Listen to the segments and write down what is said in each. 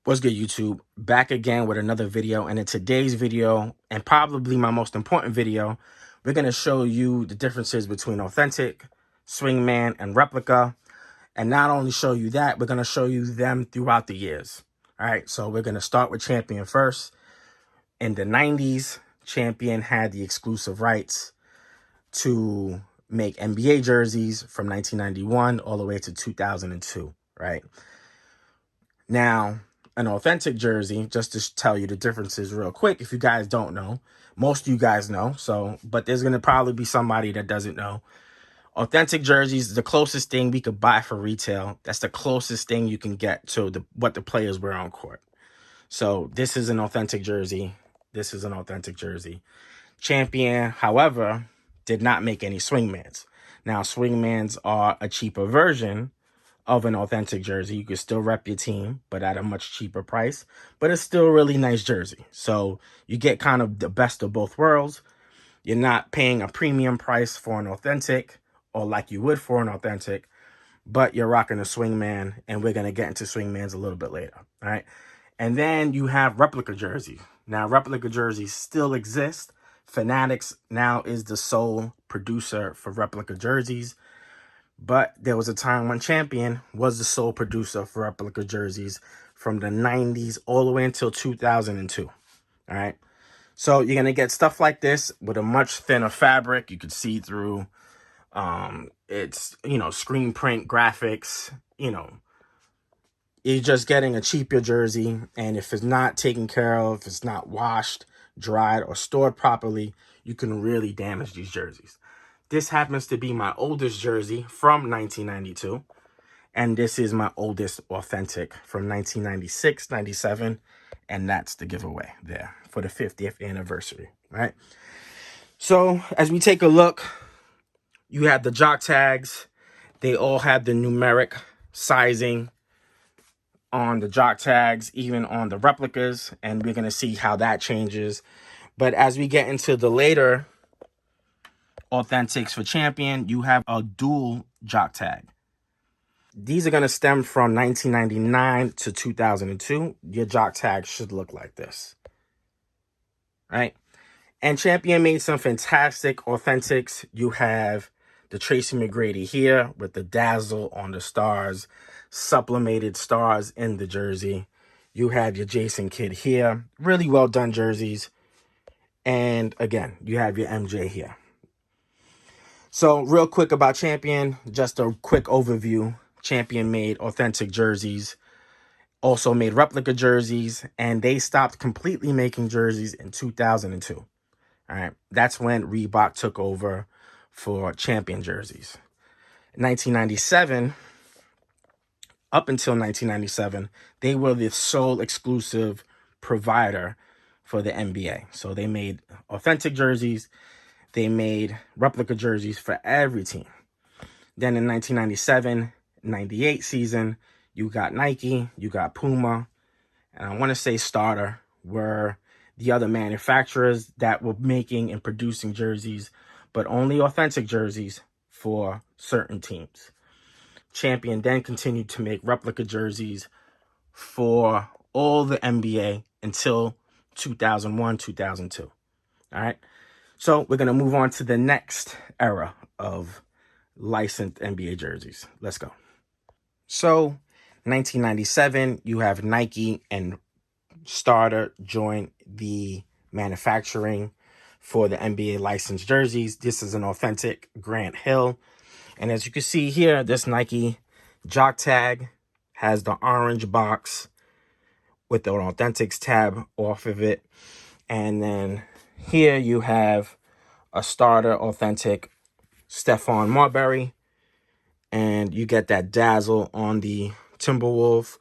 What's good, YouTube? Back again with another video. And in today's video, and probably my most important video, we're going to show you the differences between authentic, swingman, and replica. And not only show you that, we're going to show you them throughout the years. All right, so we're going to start with Champion first. In the 90s, Champion had the exclusive rights to make NBA jerseys from 1991 all the way to 2002, right? Now, an authentic jersey, just to tell you the differences real quick, if you guys don't know, most of you guys know, but there's going to probably be somebody that doesn't know. Authentic jerseys is the closest thing we could buy for retail. That's the closest thing you can get to what the players wear on court. So this is an authentic jersey. This is an authentic jersey. Champion, however, did not make any Swingmans. Now, Swingmans are a cheaper version of an authentic jersey. You could still rep your team, but at a much cheaper price. But it's still a really nice jersey. So you get kind of the best of both worlds. You're not paying a premium price for an authentic, or like you would for an authentic, but you're rocking a Swingman, and we're going to get into Swingmans a little bit later. All right. And then you have replica jerseys. Now, replica jerseys still exist. Fanatics now is the sole producer for replica jerseys. But there was a time when Champion was the sole producer for replica jerseys from the 90s all the way until 2002. All right. So you're going to get stuff like this with a much thinner fabric. You could see through. It's, screen print graphics. You're just getting a cheaper jersey. And if it's not taken care of, if it's not washed, dried, or stored properly, you can really damage these jerseys. This happens to be my oldest jersey from 1992. And this is my oldest authentic from 1996, 97. And that's the giveaway there for the 50th anniversary, right? So as we take a look, you have the jock tags. They all have the numeric sizing on the jock tags, even on the replicas. And we're going to see how that changes. But as we get into the later authentics for Champion, you have a dual jock tag. These are going to stem from 1999 to 2002. Your jock tag should look like this, right? And Champion made some fantastic authentics. You have the Tracy McGrady here with the dazzle on the stars, sublimated stars in the jersey. You have your Jason Kidd here. Really well done jerseys. And again, you have your MJ here. So real quick about Champion, just a quick overview. Champion made authentic jerseys, also made replica jerseys, and they stopped completely making jerseys in 2002. All right, that's when Reebok took over for Champion jerseys. In 1997, up until 1997, they were the sole exclusive provider for the NBA. So they made authentic jerseys. They made replica jerseys for every team. Then in 1997-98 season, you got Nike, you got Puma, and I want to say Starter were the other manufacturers that were making and producing jerseys, but only authentic jerseys for certain teams. Champion then continued to make replica jerseys for all the NBA until 2001, 2002. All right. So we're going to move on to the next era of licensed NBA jerseys. Let's go. So 1997, you have Nike and Starter join the manufacturing for the NBA licensed jerseys. This is an authentic Grant Hill. And as you can see here, this Nike jock tag has the orange box with the Authentics tab off of it. And then here you have a Starter authentic Stephon Marbury. And you get that dazzle on the Timberwolf.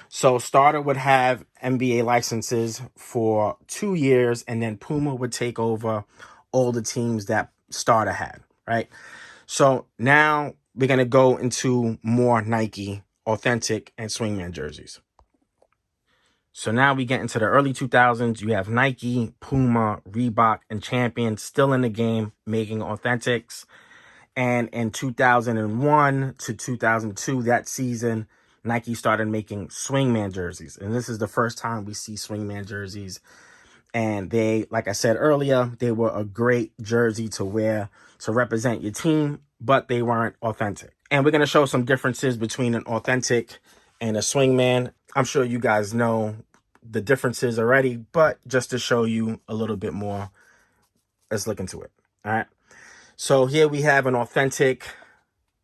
So Starter would have NBA licenses for 2 years, and then Puma would take over all the teams that Starter had, right? So now we're going to go into more Nike authentic and Swingman jerseys. So now we get into the early 2000s. You have Nike, Puma, Reebok, and Champion still in the game making authentics. And in 2001 to 2002, that season, Nike started making Swingman jerseys. And this is the first time we see Swingman jerseys. And they, like I said earlier, they were a great jersey to wear to represent your team, but they weren't authentic. And we're going to show some differences between an authentic and a Swingman. I'm sure you guys know the differences already, but just to show you a little bit more, let's look into it. All right. So here we have an authentic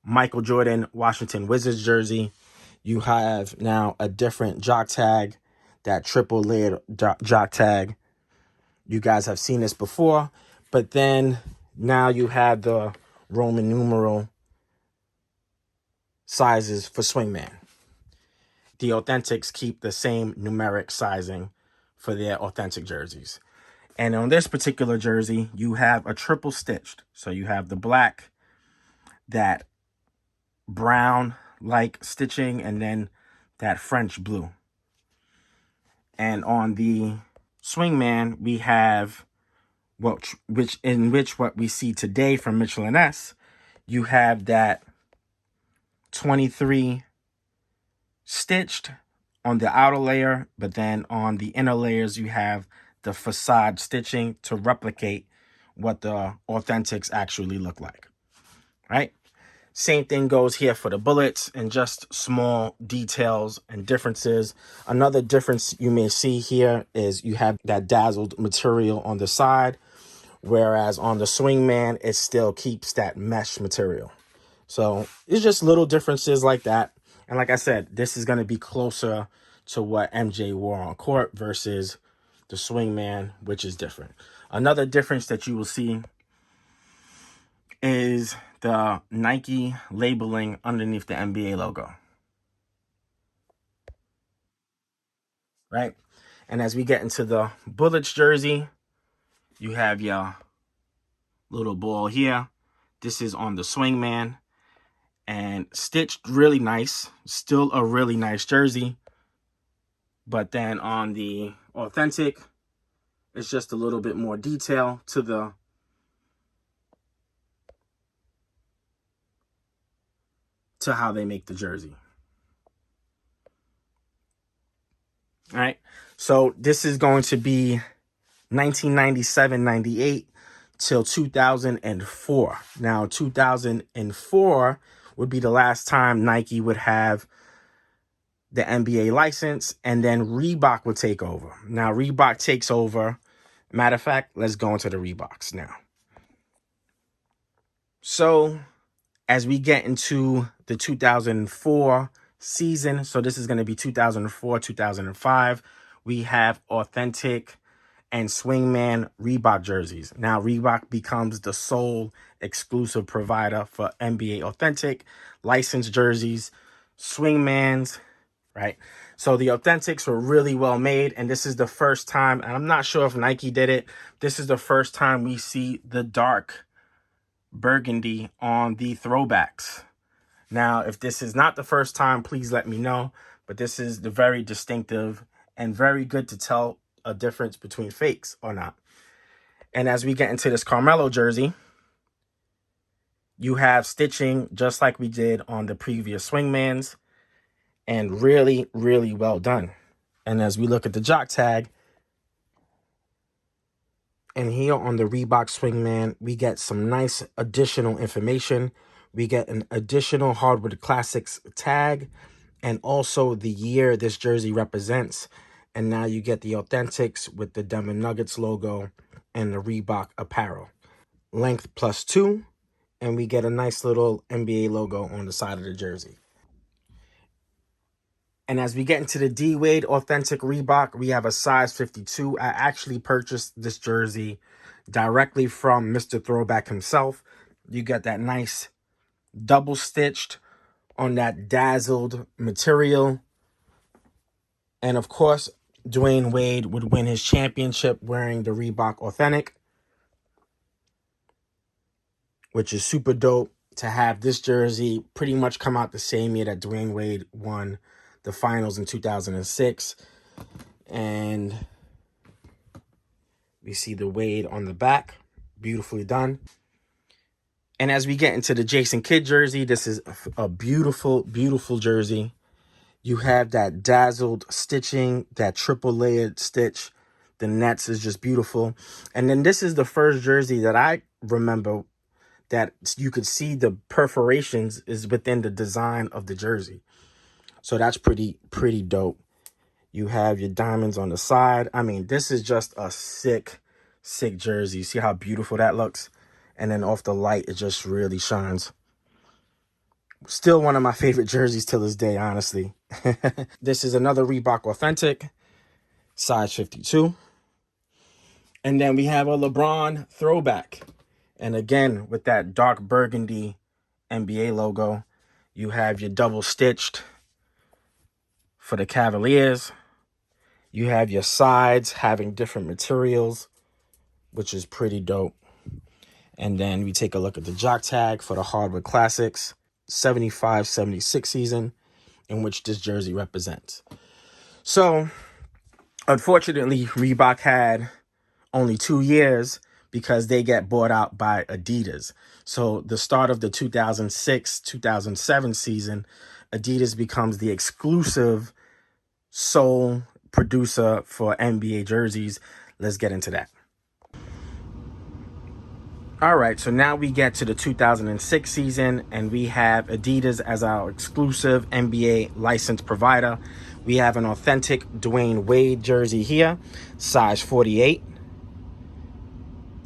Michael Jordan Washington Wizards jersey. You have now a different jock tag, that triple layered jock tag. You guys have seen this before, but then now you have the Roman numeral sizes for Swingman. The Authentics keep the same numeric sizing for their authentic jerseys. And on this particular jersey, you have a triple stitched. So you have the black, that brown like stitching, and then that French blue. And on the Swingman, we have what we see today from Mitchell & S, you have that 23 stitched on the outer layer, but then on the inner layers you have the facade stitching to replicate what the Authentics actually look like, right? Same thing goes here for the bullets, and just small details and differences. Another difference you may see here is you have that dazzled material on the side, whereas on the Swingman, it still keeps that mesh material. So it's just little differences like that. And like I said, this is going to be closer to what MJ wore on court versus the Swingman, which is different. Another difference that you will see is the Nike labeling underneath the NBA logo, right? And as we get into the Bullets jersey, you have your little ball here. This is on the Swingman and stitched really nice. Still a really nice jersey. But then on the Authentic, it's just a little bit more detail to how they make the jersey. All right. So this is going to be 1997-98 till 2004. Now, 2004 would be the last time Nike would have the NBA license, and then Reebok would take over. Now, Reebok takes over. Matter of fact, let's go into the Reeboks now. So as we get into the 2004 season, so this is going to be 2004, 2005, we have Authentic and Swingman Reebok jerseys. Now, Reebok becomes the sole exclusive provider for NBA Authentic licensed jerseys, Swingmans, right? So the Authentics were really well made, and this is the first time, and I'm not sure if Nike did it, this is the first time we see the dark burgundy on the throwbacks. Now, if this is not the first time, please let me know, but this is the very distinctive and very good to tell a difference between fakes or not. And as we get into this Carmelo jersey, you have stitching just like we did on the previous Swingmans, and really, really well done. And as we look at the jock tag, and here on the Reebok Swingman, we get some nice additional information. We get an additional Hardwood Classics tag, and also the year this jersey represents. And now you get the Authentics with the Denver Nuggets logo and the Reebok apparel. Length +2, and we get a nice little NBA logo on the side of the jersey. And as we get into the D-Wade Authentic Reebok, we have a size 52. I actually purchased this jersey directly from Mr. Throwback himself. You get that nice double stitched on that dazzled material. And of course, Dwayne Wade would win his championship wearing the Reebok Authentic, which is super dope to have this jersey pretty much come out the same year that Dwayne Wade won the finals in 2006. And we see the Wade on the back, beautifully done. And as we get into the Jason Kidd jersey, this is a beautiful, beautiful jersey. You have that dazzled stitching, that triple layered stitch. The nets is just beautiful. And then this is the first jersey that I remember that you could see the perforations is within the design of the jersey. So that's pretty dope. You have your diamonds on the side. I mean, this is just a sick jersey. See how beautiful that looks? And then off the light, it just really shines. Still one of my favorite jerseys till this day, honestly. This is another Reebok Authentic, size 52. And then we have a LeBron throwback. And again, with that dark burgundy NBA logo, you have your double stitched for the Cavaliers. You have your sides having different materials, which is pretty dope. And then we take a look at the jock tag for the Hardwood Classics 75-76 season, in which this jersey represents. So, unfortunately, Reebok had only 2 years because they get bought out by Adidas. So the start of the 2006-2007 season, Adidas becomes the exclusive sole producer for NBA jerseys. Let's get into that. All right, so now we get to the 2006 season, and we have Adidas as our exclusive NBA license provider. We have an authentic Dwayne Wade jersey here, size 48.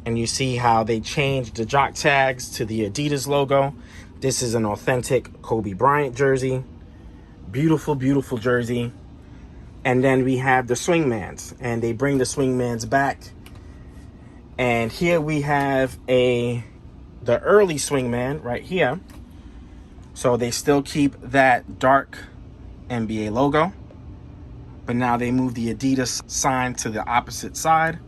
And you see how they changed the jock tags to the Adidas logo. This is an authentic Kobe Bryant jersey. Beautiful, beautiful jersey. And then we have the Swingmans, and they bring the Swingmans back. And here we have the early Swingman right here. So they still keep that dark NBA logo, but now they move the Adidas sign to the opposite side.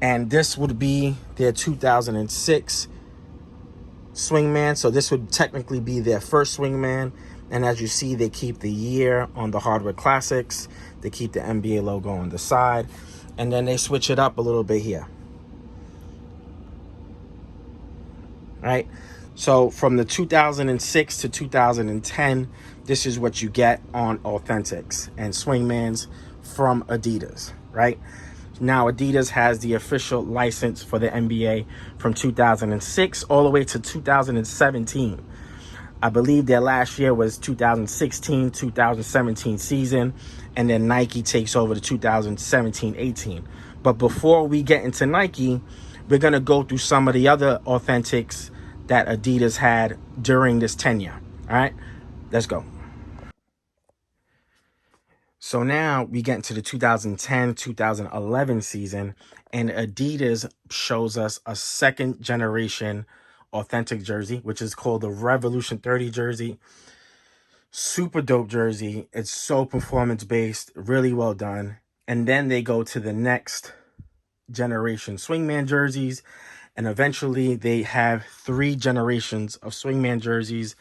And this would be their 2006 Swingman. So this would technically be their first Swingman. And as you see, they keep the year on the Hardwood Classics. They keep the NBA logo on the side. And then they switch it up a little bit here. Right? So from the 2006 to 2010, this is what you get on Authentics and Swingmans from Adidas, right? Now Adidas has the official license for the NBA from 2006 all the way to 2017. I believe their last year was 2016, 2017 season, and then Nike takes over the 2017-18. But before we get into Nike, we're going to go through some of the other Authentics that Adidas had during this tenure. All right, let's go. So now we get into the 2010-2011 season, and Adidas shows us a second generation authentic jersey, which is called the Revolution 30 jersey. Super dope jersey. It's so performance based, really well done. And then they go to the next generation Swingman jerseys, and eventually they have 3 generations of Swingman jerseys.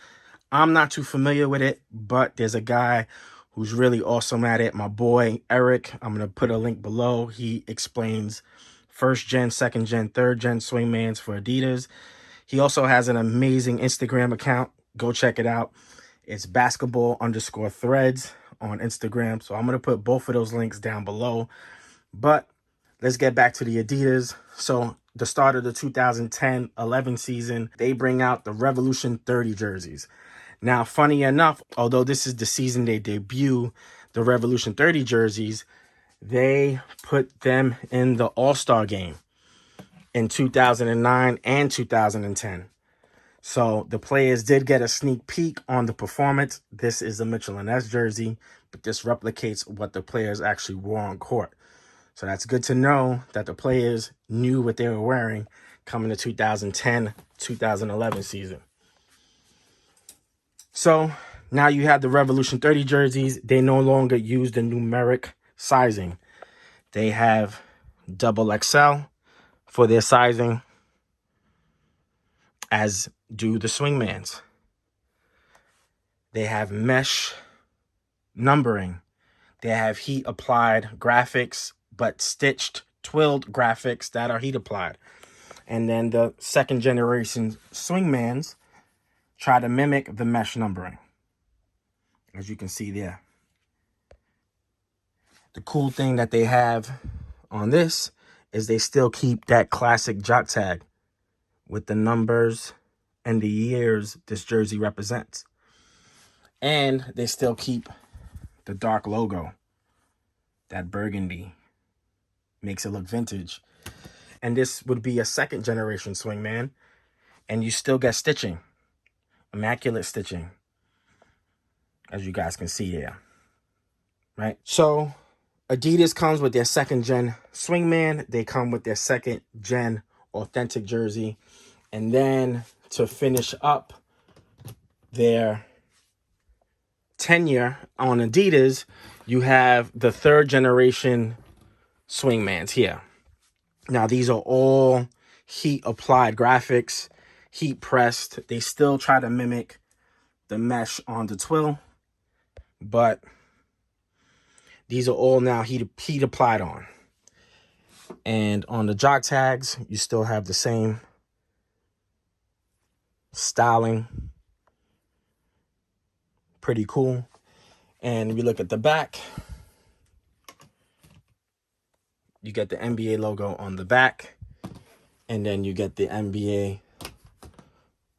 I'm not too familiar with it, but there's a guy who's really awesome at it. My boy, Eric, I'm going to put a link below. He explains first gen, second gen, third gen Swingmans for Adidas. He also has an amazing Instagram account. Go check it out. It's basketball_threads on Instagram. So I'm going to put both of those links down below. But let's get back to the Adidas. So the start of the 2010-11 season, they bring out the Revolution 30 jerseys. Now, funny enough, although this is the season they debut the Revolution 30 jerseys, they put them in the All-Star game in 2009 and 2010. So the players did get a sneak peek on the performance. This is a Mitchell & Ness jersey, but this replicates what the players actually wore on court. So that's good to know that the players knew what they were wearing coming to 2010-2011 season. So now you have the Revolution 30 jerseys. They no longer use the numeric sizing. They have double XL for their sizing, as do the Swingmans. They have mesh numbering. They have heat applied graphics, but stitched, twilled graphics that are heat applied. And then the second generation Swingmans try to mimic the mesh numbering. as you can see there. The cool thing that they have on this is they still keep that classic jock tag with the numbers and the years this jersey represents. And they still keep the dark logo, that burgundy. Makes it look vintage. And this would be a second generation Swingman. And you still get stitching. Immaculate stitching. As you guys can see here. Right? So, Adidas comes with their second gen Swingman. They come with their second gen authentic jersey. And then to finish up their tenure on Adidas, you have the third generation Swingmans here. Now, these are all heat applied graphics, heat pressed. They still try to mimic the mesh on the twill, but these are all now heat applied on. And on the jock tags, you still have the same styling. Pretty cool. And if you look at the back, you get the NBA logo on the back, and then you get the NBA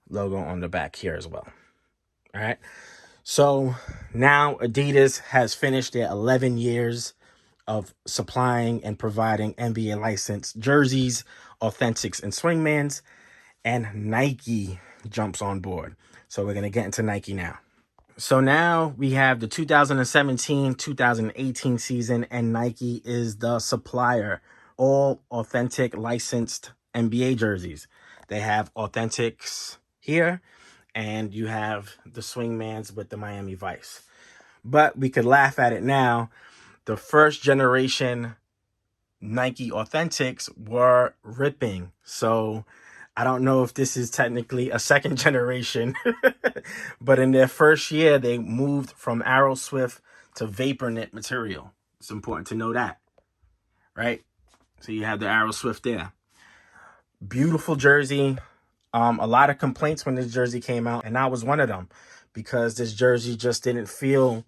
logo on the back here as well. All right. So now Adidas has finished their 11 years of supplying and providing NBA licensed jerseys, authentics, and Swingmans, and Nike jumps on board. So we're going to get into Nike now. So now we have the 2017-2018 season, and Nike is the supplier. All authentic licensed NBA jerseys. They have authentics here, and you have the Swingmans with the Miami Vice. But we could laugh at it now. The first generation Nike authentics were ripping. So I don't know if this is technically a second generation, but in their first year, they moved from Arrow Swift to Vapor Knit material. It's important to know that, right? So you have the Arrow Swift there. Beautiful jersey. A lot of complaints when this jersey came out, and I was one of them, because this jersey just didn't feel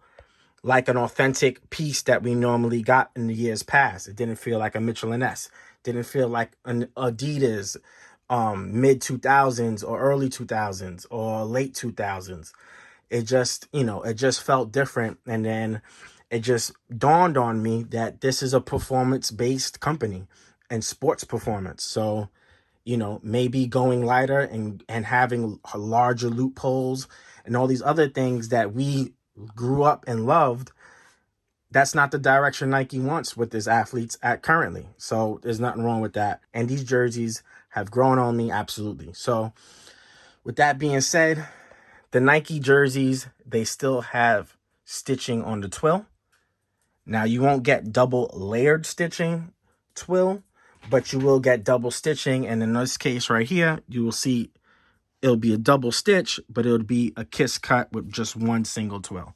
like an authentic piece that we normally got in the years past. It didn't feel like a Mitchell & S. Didn't feel like an Adidas mid 2000s or early 2000s or late 2000s. It just, it just felt different. And then it just dawned on me that this is a performance-based company and sports performance. So, maybe going lighter and having larger loopholes and all these other things that we grew up and loved, that's not the direction Nike wants with its athletes at currently. So there's nothing wrong with that. And these jerseys have grown on me, absolutely. So with that being said, the Nike jerseys, they still have stitching on the twill. Now, you won't get double layered stitching twill, but you will get double stitching. And in this case right here, you will see it'll be a double stitch, but it'll be a kiss cut with just one single twill.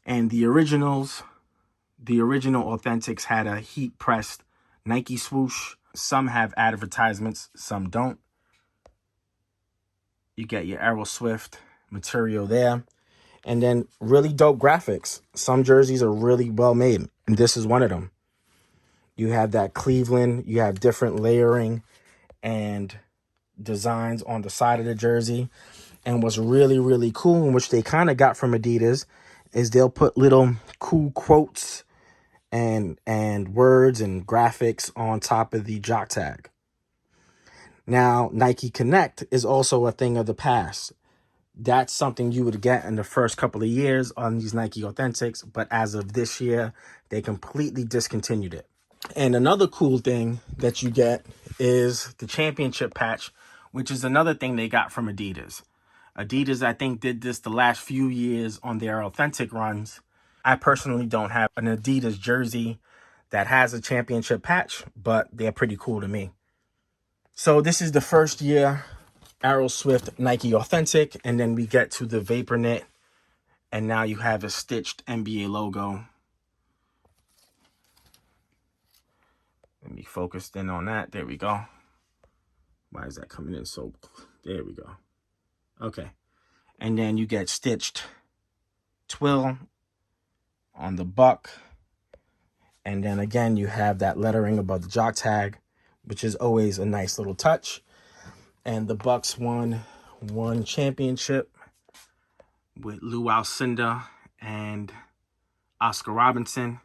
And the original authentics had a heat pressed Nike swoosh. Some have advertisements, some don't. You get your Arrow Swift material there. And then really dope graphics. Some jerseys are really well made, and this is one of them. You have that Cleveland, you have different layering and designs on the side of the jersey. And what's really, really cool, and which they kind of got from Adidas, is they'll put little cool quotes and words and graphics on top of the jock tag. Now, Nike Connect is also a thing of the past. That's something you would get in the first couple of years on these Nike Authentics, but as of this year, they completely discontinued it. And another cool thing that you get is the championship patch, which is another thing they got from Adidas. Adidas, I think, did this the last few years on their authentic runs. I personally don't have an Adidas jersey that has a championship patch, but they're pretty cool to me. So this is the first year Arrow Swift Nike Authentic, and then we get to the Vapor Knit, and now you have a stitched NBA logo. Let me focus in on that. There we go. Why is that coming in so? There we go. Okay. And then you get stitched twill on the buck. And then again, you have that lettering above the jock tag, which is always a nice little touch. And the Bucks won one championship with Lou Alcindor and Oscar Robinson.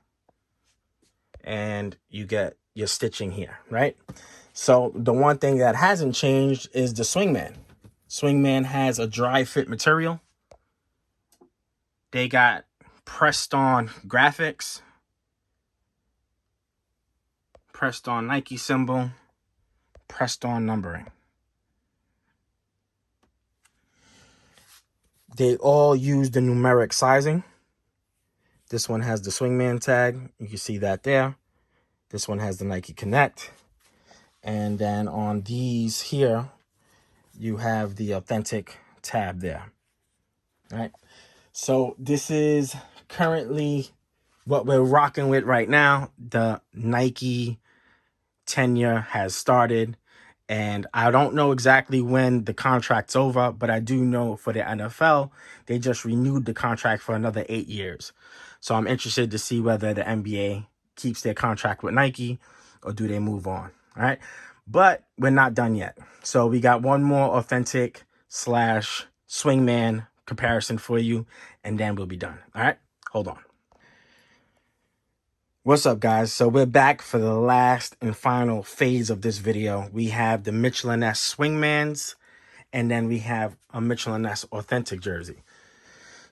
And you get your stitching here, right? So the one thing that hasn't changed is the Swingman. Swingman has a dry fit material. They got pressed on graphics, pressed on Nike symbol, pressed on numbering. They all use the numeric sizing. This one has the Swingman tag. You can see that there. This one has the Nike Connect. And then on these here, you have the authentic tab there. All right. So this is currently what we're rocking with right now. The Nike tenure has started. And I don't know exactly when the contract's over, but I do know for the NFL, they just renewed the contract for another 8 years. So I'm interested to see whether the NBA keeps their contract with Nike or do they move on. All right. But we're not done yet. So we got one more authentic / Swingman comparison for you, and then we'll be done. All right. Hold on. What's up, guys? So we're back for the last and final phase of this video. We have the Michelin S Swingmans, and then we have a Michelin S authentic jersey.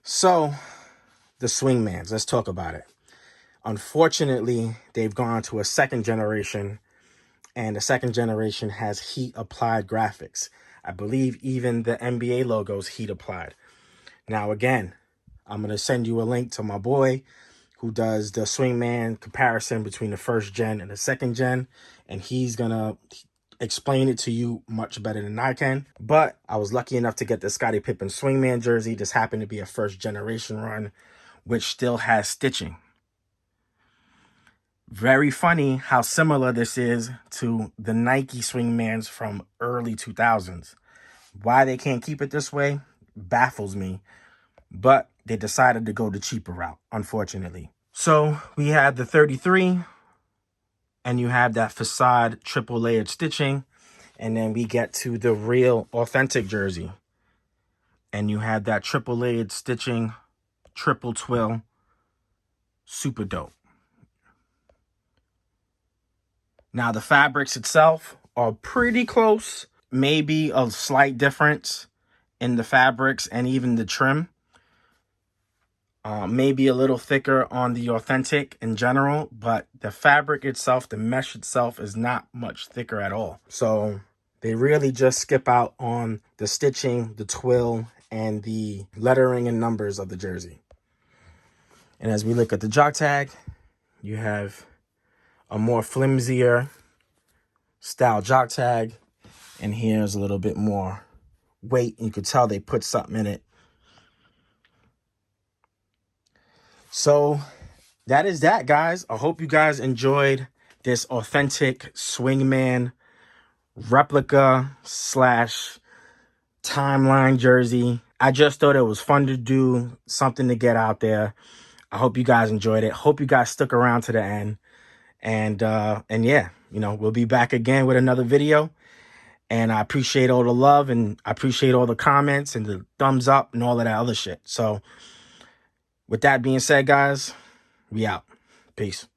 So the Swingmans, let's talk about it. Unfortunately, they've gone to a second generation, and the second generation has heat applied graphics. I believe even the NBA logo is heat applied. Now, again, I'm going to send you a link to my boy who does the Swingman comparison between the first gen and the second gen. And he's going to explain it to you much better than I can. But I was lucky enough to get the Scottie Pippen Swingman jersey. This happened to be a first generation run, which still has stitching. Very funny how similar this is to the Nike Swingmans from early 2000s. Why they can't keep it this way baffles me. But they decided to go the cheaper route, unfortunately. So we have the 33, and you have that facade triple layered stitching. And then we get to the real authentic jersey. And you have that triple layered stitching, triple twill, super dope. Now the fabrics itself are pretty close, maybe a slight difference in the fabrics and even the trim. Maybe a little thicker on the authentic in general, but the fabric itself, the mesh itself is not much thicker at all. So they really just skip out on the stitching, the twill, and the lettering and numbers of the jersey. And as we look at the jock tag, you have a more flimsier style jock tag. And here's a little bit more weight. You could tell they put something in it. So that is that, guys. I hope you guys enjoyed this authentic Swingman replica / timeline jersey. I just thought it was fun to do, something to get out there. I hope you guys enjoyed it. Hope you guys stuck around to the end. And yeah, you know, we'll be back again with another video. And I appreciate all the love, and I appreciate all the comments and the thumbs up and all of that other shit. So with that being said, guys, we out. Peace.